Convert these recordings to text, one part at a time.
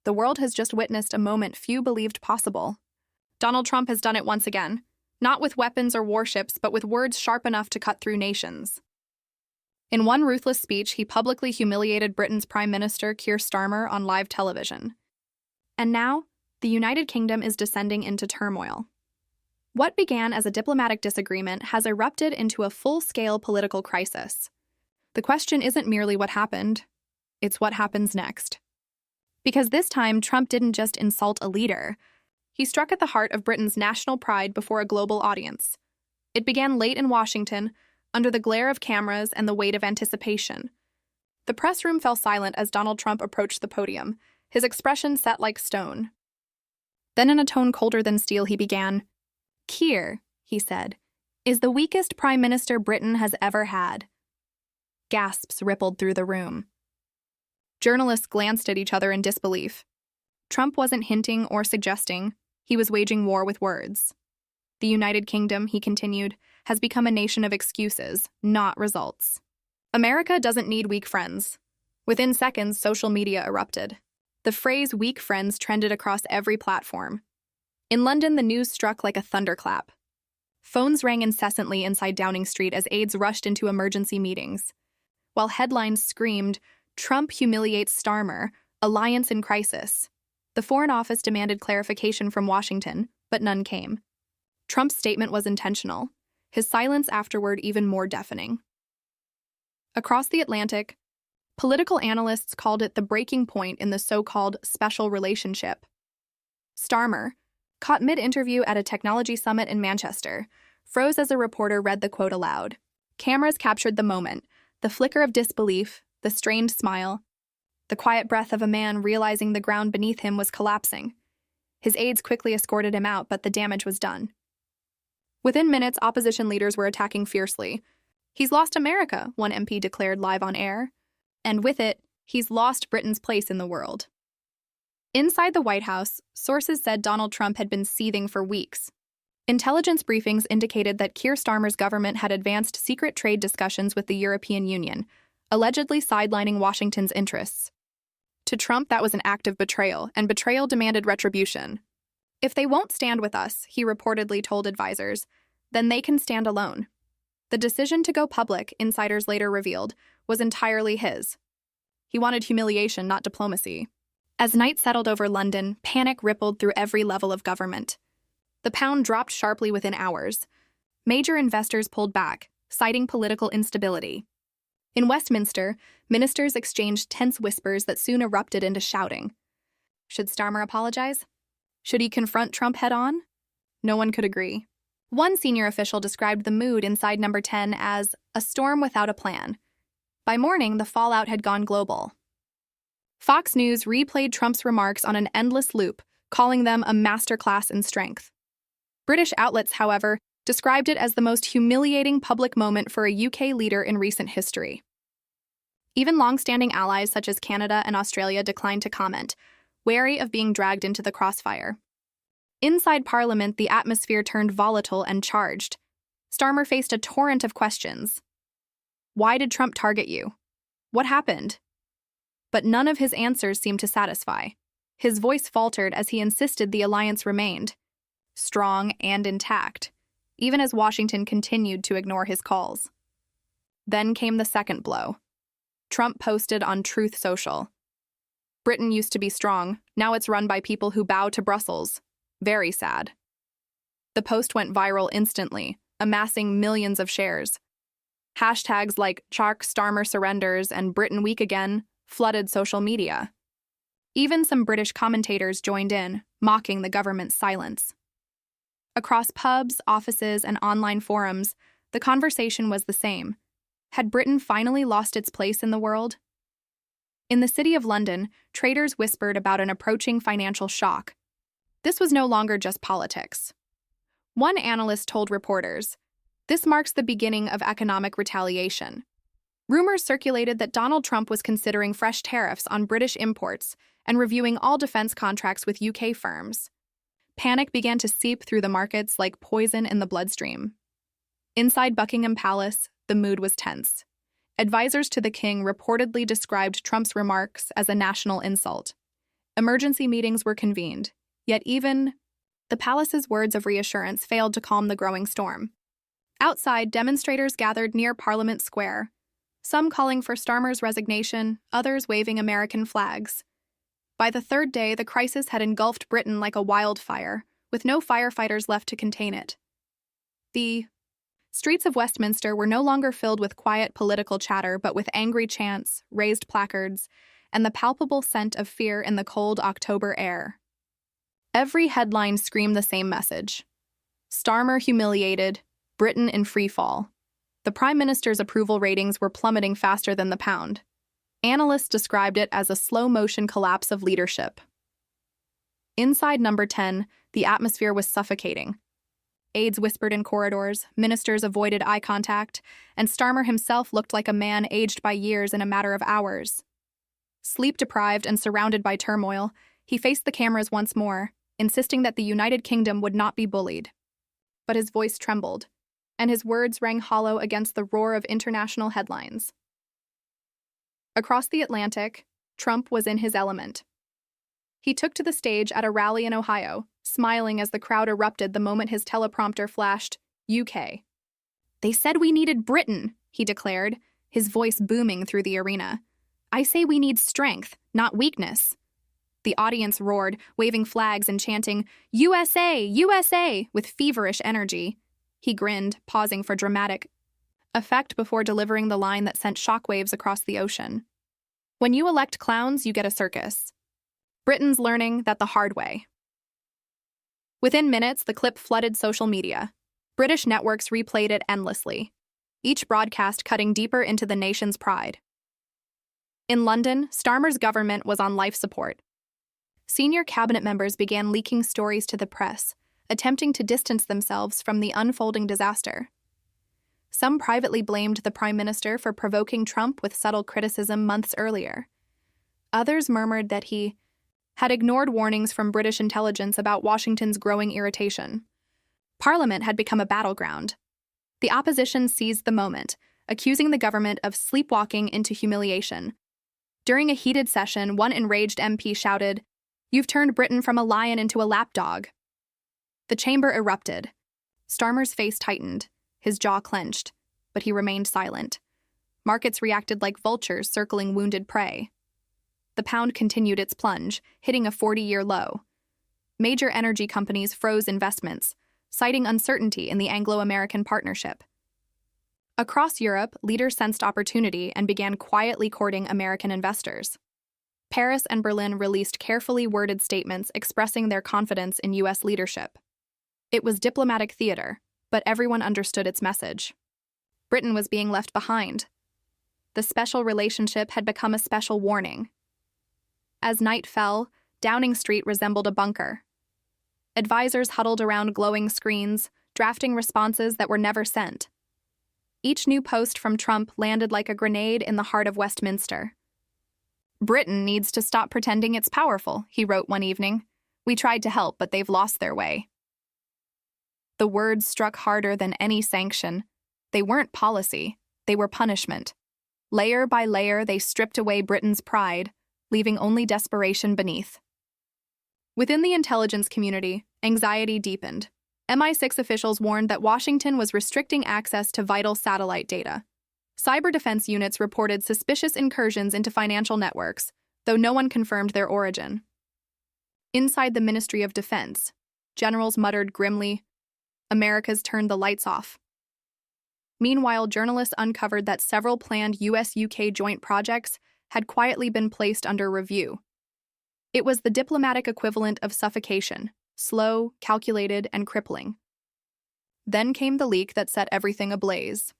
The world has just witnessed a moment few believed possible. Donald Trump has done it once again, not with weapons or warships, but with words sharp enough to cut through nations. In one ruthless speech, he publicly humiliated Britain's Prime Minister, Keir Starmer, on live television. And now, the United Kingdom is descending into turmoil. What began as a diplomatic disagreement has erupted into a full-scale political crisis. The question isn't merely what happened, it's what happens next. Because this time, Trump didn't just insult a leader. He struck at the heart of Britain's national pride before a global audience. It began late in Washington, under the glare of cameras and the weight of anticipation. The press room fell silent as Donald Trump approached the podium, his expression set like stone. Then in a tone colder than steel, he began, "Keir," he said, "is the weakest prime minister Britain has ever had." Gasps rippled through the room. Journalists glanced at each other in disbelief. Trump wasn't hinting or suggesting, he was waging war with words. The United Kingdom, he continued, has become a nation of excuses, not results. America doesn't need weak friends. Within seconds, social media erupted. The phrase weak friends trended across every platform. In London, the news struck like a thunderclap. Phones rang incessantly inside Downing Street as aides rushed into emergency meetings. While headlines screamed, "Trump humiliates Starmer, alliance in crisis." The Foreign Office demanded clarification from Washington, but none came. Trump's statement was intentional, his silence afterward even more deafening. Across the Atlantic, political analysts called it the breaking point in the so-called special relationship. Starmer, caught mid-interview at a technology summit in Manchester, froze as a reporter read the quote aloud. Cameras captured the moment, the flicker of disbelief, the strained smile, the quiet breath of a man realizing the ground beneath him was collapsing. His aides quickly escorted him out, but the damage was done. Within minutes, opposition leaders were attacking fiercely. "He's lost America," one MP declared live on air. And with it, he's lost Britain's place in the world. Inside the White House, sources said Donald Trump had been seething for weeks. Intelligence briefings indicated that Keir Starmer's government had advanced secret trade discussions with the European Union, allegedly sidelining Washington's interests. To Trump, that was an act of betrayal, and betrayal demanded retribution. "If they won't stand with us," he reportedly told advisors, "then they can stand alone." The decision to go public, insiders later revealed, was entirely his. He wanted humiliation, not diplomacy. As night settled over London, panic rippled through every level of government. The pound dropped sharply within hours. Major investors pulled back, citing political instability. In Westminster, ministers exchanged tense whispers that soon erupted into shouting. Should Starmer apologize? Should he confront Trump head-on? No one could agree. One senior official described the mood inside Number 10 as a storm without a plan. By morning, the fallout had gone global. Fox News replayed Trump's remarks on an endless loop, calling them a masterclass in strength. British outlets, however, described it as the most humiliating public moment for a UK leader in recent history. Even long-standing allies such as Canada and Australia declined to comment, wary of being dragged into the crossfire. Inside Parliament, the atmosphere turned volatile and charged. Starmer faced a torrent of questions. Why did Trump target you? What happened? But none of his answers seemed to satisfy. His voice faltered as he insisted the alliance remained strong and intact, even as Washington continued to ignore his calls. Then came the second blow. Trump posted on Truth Social. "Britain used to be strong, now it's run by people who bow to Brussels. Very sad." The post went viral instantly, amassing millions of shares. Hashtags like Shark Starmer surrenders and Britain weak again flooded social media. Even some British commentators joined in, mocking the government's silence. Across pubs, offices, and online forums, the conversation was the same. Had Britain finally lost its place in the world? In the City of London, traders whispered about an approaching financial shock. This was no longer just politics. One analyst told reporters, "This marks the beginning of economic retaliation." Rumors circulated that Donald Trump was considering fresh tariffs on British imports and reviewing all defense contracts with UK firms. Panic began to seep through the markets like poison in the bloodstream. Inside Buckingham Palace, the mood was tense. Advisors to the king reportedly described Trump's remarks as a national insult. Emergency meetings were convened, yet even the palace's words of reassurance failed to calm the growing storm. Outside, demonstrators gathered near Parliament Square, some calling for Starmer's resignation, others waving American flags. By the third day, the crisis had engulfed Britain like a wildfire, with no firefighters left to contain it. The streets of Westminster were no longer filled with quiet political chatter, but with angry chants, raised placards, and the palpable scent of fear in the cold October air. Every headline screamed the same message: Starmer humiliated, Britain in free fall. The Prime Minister's approval ratings were plummeting faster than the pound. Analysts described it as a slow-motion collapse of leadership. Inside Number 10, the atmosphere was suffocating. Aides whispered in corridors, ministers avoided eye contact, and Starmer himself looked like a man aged by years in a matter of hours. Sleep-deprived and surrounded by turmoil, he faced the cameras once more, insisting that the United Kingdom would not be bullied. But his voice trembled, and his words rang hollow against the roar of international headlines. Across the Atlantic, Trump was in his element. He took to the stage at a rally in Ohio, smiling as the crowd erupted the moment his teleprompter flashed, UK. "They said we needed Britain," he declared, his voice booming through the arena. "I say we need strength, not weakness." The audience roared, waving flags and chanting, "USA! USA!" with feverish energy. He grinned, pausing for dramatic effect before delivering the line that sent shockwaves across the ocean. "When you elect clowns, you get a circus. Britain's learning that the hard way." Within minutes, the clip flooded social media. British networks replayed it endlessly, each broadcast cutting deeper into the nation's pride. In London, Starmer's government was on life support. Senior cabinet members began leaking stories to the press, attempting to distance themselves from the unfolding disaster. Some privately blamed the Prime Minister for provoking Trump with subtle criticism months earlier. Others murmured that he had ignored warnings from British intelligence about Washington's growing irritation. Parliament had become a battleground. The opposition seized the moment, accusing the government of sleepwalking into humiliation. During a heated session, one enraged MP shouted, "You've turned Britain from a lion into a lapdog." The chamber erupted. Starmer's face tightened, his jaw clenched, but he remained silent. Markets reacted like vultures circling wounded prey. The pound continued its plunge, hitting a 40-year low. Major energy companies froze investments, citing uncertainty in the Anglo-American partnership. Across Europe, leaders sensed opportunity and began quietly courting American investors. Paris and Berlin released carefully worded statements expressing their confidence in U.S. leadership. It was diplomatic theater, but everyone understood its message. Britain was being left behind. The special relationship had become a special warning. As night fell, Downing Street resembled a bunker. Advisors huddled around glowing screens, drafting responses that were never sent. Each new post from Trump landed like a grenade in the heart of Westminster. "Britain needs to stop pretending it's powerful," he wrote one evening. "We tried to help, but they've lost their way." The words struck harder than any sanction. They weren't policy, they were punishment. Layer by layer, they stripped away Britain's pride, leaving only desperation beneath. Within the intelligence community, anxiety deepened. MI6 officials warned that Washington was restricting access to vital satellite data. Cyber defense units reported suspicious incursions into financial networks, though no one confirmed their origin. Inside the Ministry of Defense, generals muttered grimly, "America's turned the lights off." Meanwhile, journalists uncovered that several planned US-UK joint projects had quietly been placed under review. It was the diplomatic equivalent of suffocation, slow, calculated, and crippling. Then came the leak that set everything ablaze.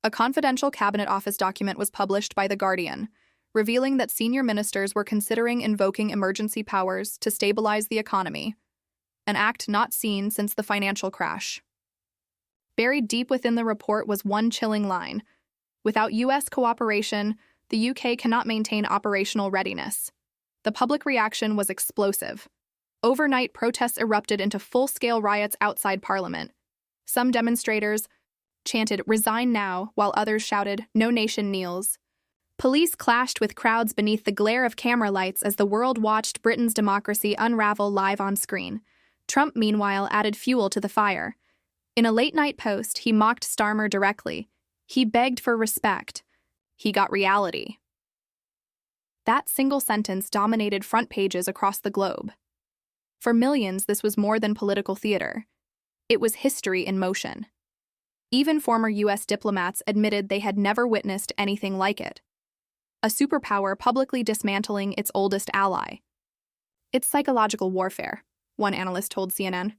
A confidential Cabinet Office document was published by The Guardian, revealing that senior ministers were considering invoking emergency powers to stabilize the economy, an act not seen since the financial crash. Buried deep within the report was one chilling line: without U.S. cooperation, the UK cannot maintain operational readiness. The public reaction was explosive. Overnight, protests erupted into full-scale riots outside Parliament. Some demonstrators chanted, "Resign now," while others shouted, "No nation kneels." Police clashed with crowds beneath the glare of camera lights as the world watched Britain's democracy unravel live on screen. Trump, meanwhile, added fuel to the fire. In a late-night post, he mocked Starmer directly. He begged for respect. He got reality. That single sentence dominated front pages across the globe. For millions, this was more than political theater. It was history in motion. Even former U.S. diplomats admitted they had never witnessed anything like it. A superpower publicly dismantling its oldest ally. It's psychological warfare, one analyst told CNN.